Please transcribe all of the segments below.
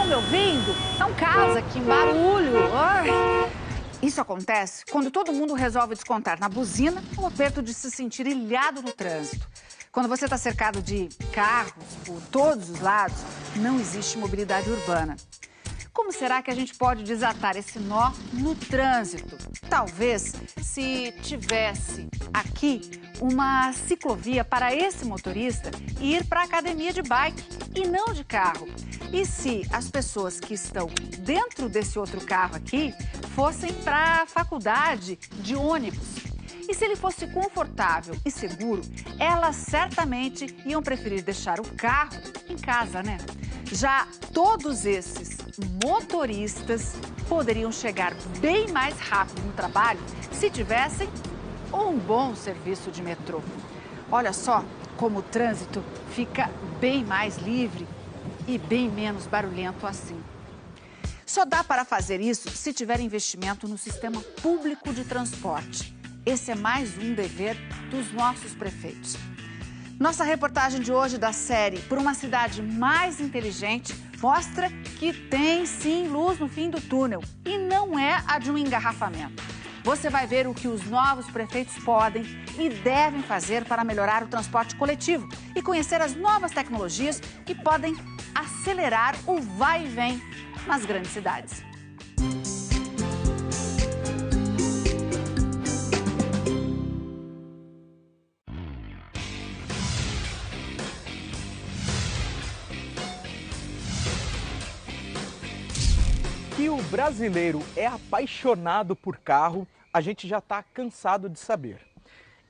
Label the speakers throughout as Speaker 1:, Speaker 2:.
Speaker 1: me ouvindo? Não casa, que barulho! Ai. Isso acontece quando todo mundo resolve descontar na buzina o aperto de se sentir ilhado no trânsito. Quando você está cercado de carros por todos os lados, não existe mobilidade urbana. Como será que a gente pode desatar esse nó no trânsito? Talvez se tivesse aqui uma ciclovia para esse motorista ir para a academia de bike e não de carro. E se as pessoas que estão dentro desse outro carro aqui fossem para a faculdade de ônibus? E se ele fosse confortável e seguro, elas certamente iam preferir deixar o carro em casa, né? Já todos esses motoristas poderiam chegar bem mais rápido no trabalho se tivessem um bom serviço de metrô. Olha só como o trânsito fica bem mais livre e bem menos barulhento assim. Só dá para fazer isso se tiver investimento no sistema público de transporte. Esse é mais um dever dos nossos prefeitos. Nossa reportagem de hoje da série Por uma Cidade Mais Inteligente mostra que tem sim luz no fim do túnel e não é a de um engarrafamento. Você vai ver o que os novos prefeitos podem e devem fazer para melhorar o transporte coletivo e conhecer as novas tecnologias que podem acelerar o vai e vem nas grandes cidades.
Speaker 2: Que o brasileiro é apaixonado por carro, a gente já está cansado de saber.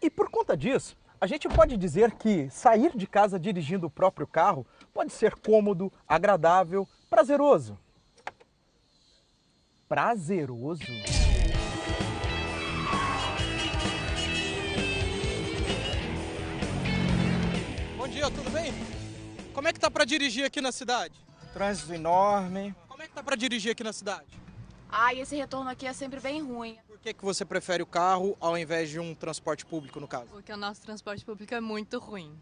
Speaker 2: E por conta disso, a gente pode dizer que sair de casa dirigindo o próprio carro pode ser cômodo, agradável, prazeroso. Prazeroso?
Speaker 3: Bom dia, tudo bem? Como é que tá para dirigir aqui na cidade?
Speaker 2: Trânsito enorme.
Speaker 3: Como é que tá para dirigir aqui na cidade?
Speaker 4: Ai, esse retorno aqui é sempre bem ruim.
Speaker 3: Por que você prefere o carro ao invés de um transporte público, no caso?
Speaker 5: Porque o nosso transporte público é muito ruim.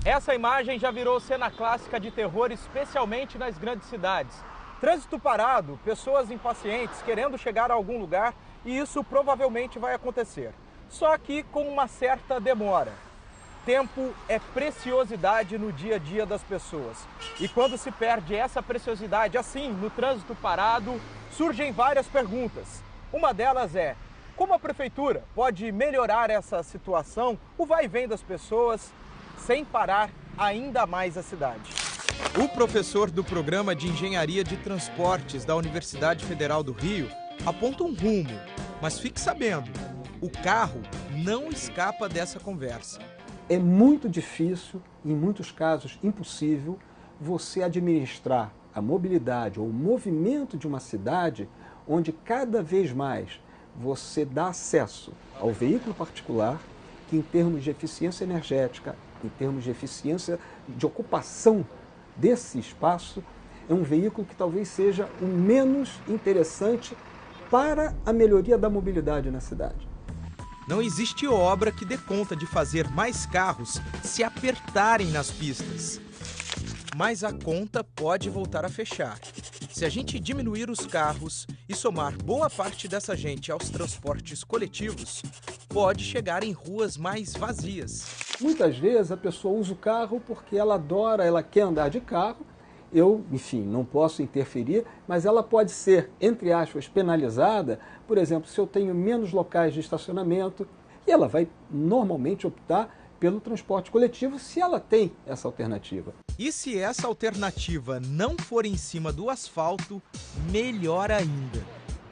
Speaker 2: Essa imagem já virou cena clássica de terror, especialmente nas grandes cidades. Trânsito parado, pessoas impacientes querendo chegar a algum lugar, e isso provavelmente vai acontecer. Só que com uma certa demora. Tempo é preciosidade no dia a dia das pessoas. E quando se perde essa preciosidade assim, no trânsito parado, surgem várias perguntas. Uma delas é: como a prefeitura pode melhorar essa situação, o vai e vem das pessoas, sem parar ainda mais a cidade?
Speaker 3: O professor do Programa de Engenharia de Transportes da Universidade Federal do Rio aponta um rumo, mas fique sabendo, o carro não escapa dessa conversa.
Speaker 6: É muito difícil, em muitos casos impossível, você administrar a mobilidade ou o movimento de uma cidade onde cada vez mais você dá acesso ao veículo particular, que em termos de eficiência energética, em termos de eficiência de ocupação desse espaço, é um veículo que talvez seja o menos interessante para a melhoria da mobilidade na cidade.
Speaker 3: Não existe obra que dê conta de fazer mais carros se apertarem nas pistas. Mas a conta pode voltar a fechar. Se a gente diminuir os carros e somar boa parte dessa gente aos transportes coletivos, pode chegar em ruas mais vazias.
Speaker 6: Muitas vezes a pessoa usa o carro porque ela adora, ela quer andar de carro. Eu, enfim, não posso interferir, mas ela pode ser, entre aspas, penalizada. Por exemplo, se eu tenho menos locais de estacionamento, e ela vai normalmente optar pelo transporte coletivo se ela tem essa alternativa.
Speaker 3: E se essa alternativa não for em cima do asfalto, melhor ainda.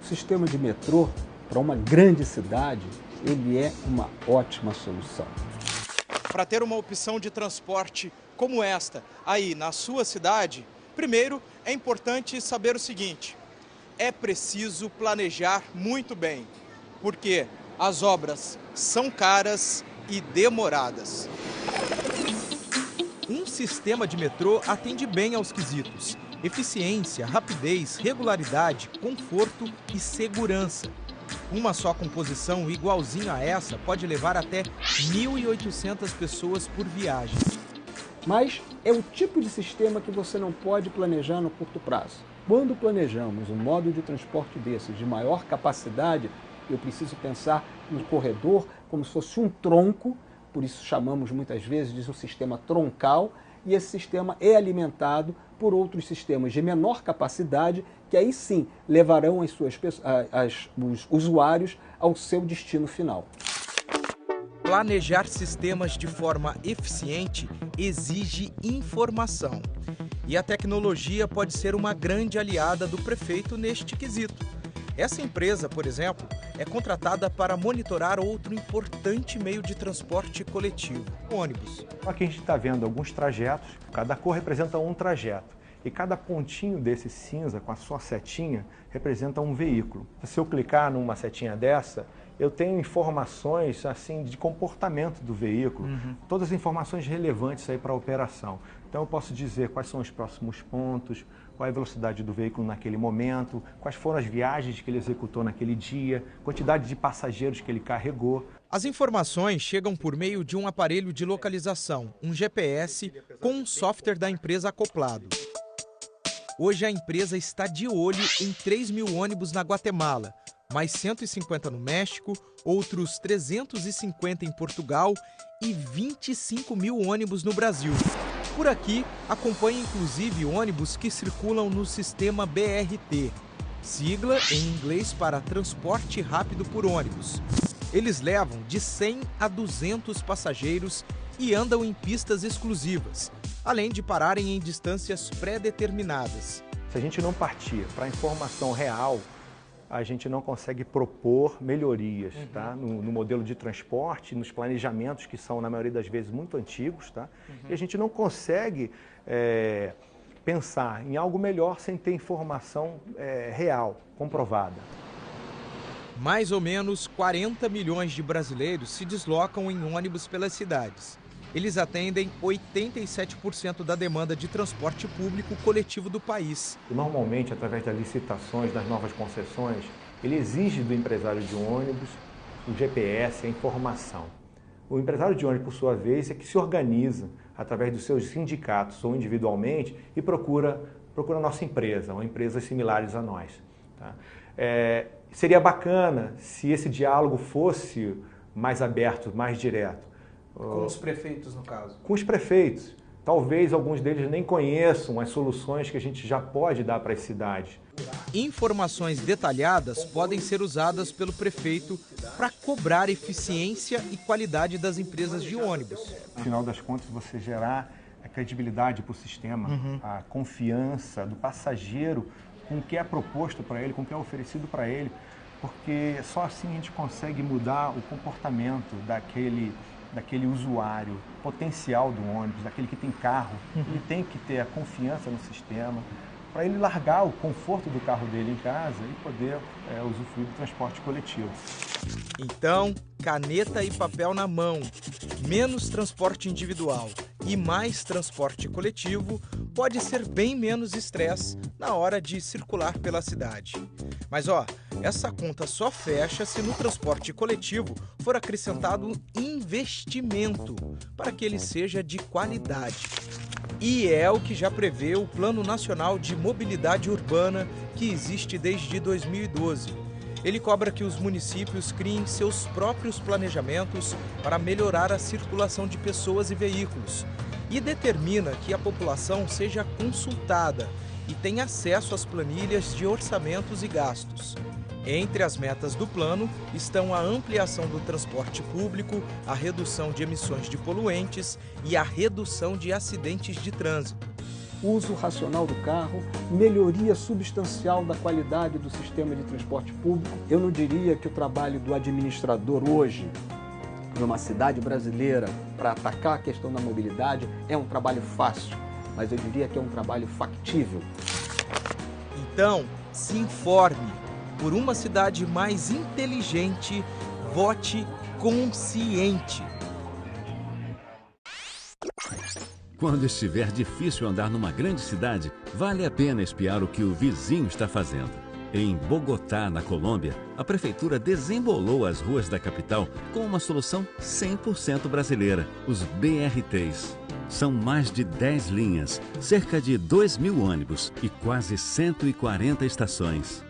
Speaker 6: O sistema de metrô, para uma grande cidade, ele é uma ótima solução.
Speaker 3: Para ter uma opção de transporte como esta aí na sua cidade, primeiro é importante saber o seguinte: é preciso planejar muito bem, porque as obras são caras e demoradas. Um sistema de metrô atende bem aos quesitos: eficiência, rapidez, regularidade, conforto e segurança. Uma só composição igualzinha a essa pode levar até 1.800 pessoas por viagem.
Speaker 6: Mas é o tipo de sistema que você não pode planejar no curto prazo. Quando planejamos um modo de transporte desses de maior capacidade, eu preciso pensar no corredor como se fosse um tronco, por isso chamamos muitas vezes de um sistema troncal, e esse sistema é alimentado por outros sistemas de menor capacidade, que aí sim levarão os usuários ao seu destino final.
Speaker 3: Planejar sistemas de forma eficiente exige informação. E a tecnologia pode ser uma grande aliada do prefeito neste quesito. Essa empresa, por exemplo, é contratada para monitorar outro importante meio de transporte coletivo, o ônibus.
Speaker 7: Aqui a gente está vendo alguns trajetos, cada cor representa um trajeto. E cada pontinho desse cinza, com a sua setinha, representa um veículo. Se eu clicar numa setinha dessa, eu tenho informações assim de comportamento do veículo, todas as informações relevantes aí para a operação. Então eu posso dizer quais são os próximos pontos, qual é a velocidade do veículo naquele momento, quais foram as viagens que ele executou naquele dia, quantidade de passageiros que ele carregou.
Speaker 3: As informações chegam por meio de um aparelho de localização, um GPS, com um software da empresa acoplado. Hoje a empresa está de olho em 3.000 ônibus na Guatemala, mais 150 no México, outros 350 em Portugal e 25.000 ônibus no Brasil. Por aqui, acompanha inclusive ônibus que circulam no sistema BRT, sigla em inglês para Transporte Rápido por Ônibus. Eles levam de 100 a 200 passageiros e andam em pistas exclusivas, além de pararem em distâncias pré-determinadas.
Speaker 7: Se a gente não partir para a informação real, a gente não consegue propor melhorias tá? no modelo de transporte, nos planejamentos que são, na maioria das vezes, muito antigos. Tá? E a gente não consegue pensar em algo melhor sem ter informação real, comprovada.
Speaker 3: Mais ou menos 40 milhões de brasileiros se deslocam em ônibus pelas cidades. Eles atendem 87% da demanda de transporte público coletivo do país.
Speaker 7: Normalmente, através das licitações, das novas concessões, ele exige do empresário de ônibus o GPS, a informação. O empresário de ônibus, por sua vez, é que se organiza através dos seus sindicatos ou individualmente e procura a nossa empresa, ou empresas similares a nós. Tá? Seria bacana se esse diálogo fosse mais aberto, mais direto.
Speaker 3: Com os prefeitos, no caso?
Speaker 7: Com os prefeitos. Talvez alguns deles nem conheçam as soluções que a gente já pode dar para as cidades.
Speaker 3: Informações detalhadas podem ser usadas pelo prefeito para cobrar eficiência e qualidade das empresas de ônibus.
Speaker 7: No final das contas, você gerar a credibilidade para o sistema, a confiança do passageiro com o que é proposto para ele, com o que é oferecido para ele, porque só assim a gente consegue mudar o comportamento daquele usuário potencial do ônibus, daquele que tem carro. Ele tem que ter a confiança no sistema para ele largar o conforto do carro dele em casa e poder usufruir do transporte coletivo.
Speaker 3: Então, caneta e papel na mão, menos transporte individual e mais transporte coletivo pode ser bem menos estresse na hora de circular pela cidade. Mas essa conta só fecha se no transporte coletivo for acrescentado investimento para que ele seja de qualidade. E é o que já prevê o Plano Nacional de Mobilidade Urbana, que existe desde 2012. Ele cobra que os municípios criem seus próprios planejamentos para melhorar a circulação de pessoas e veículos e determina que a população seja consultada e tenha acesso às planilhas de orçamentos e gastos. Entre as metas do plano estão a ampliação do transporte público, a redução de emissões de poluentes e a redução de acidentes de trânsito.
Speaker 6: Uso racional do carro, melhoria substancial da qualidade do sistema de transporte público. Eu não diria que o trabalho do administrador hoje, numa cidade brasileira, para atacar a questão da mobilidade, é um trabalho fácil, mas eu diria que é um trabalho factível.
Speaker 3: Então, se informe. Por uma cidade mais inteligente, vote consciente.
Speaker 8: Quando estiver difícil andar numa grande cidade, vale a pena espiar o que o vizinho está fazendo. Em Bogotá, na Colômbia, a prefeitura desembolou as ruas da capital com uma solução 100% brasileira, os BRTs. São mais de 10 linhas, cerca de 2.000 ônibus e quase 140 estações.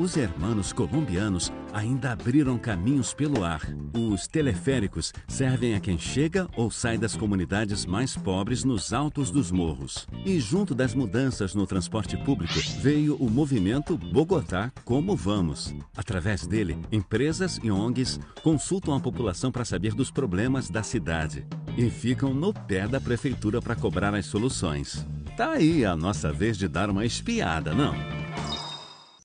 Speaker 8: Os hermanos colombianos ainda abriram caminhos pelo ar. Os teleféricos servem a quem chega ou sai das comunidades mais pobres nos altos dos morros. E junto das mudanças no transporte público, veio o movimento Bogotá Como Vamos. Através dele, empresas e ONGs consultam a população para saber dos problemas da cidade e ficam no pé da prefeitura para cobrar as soluções. Tá aí a nossa vez de dar uma espiada, não?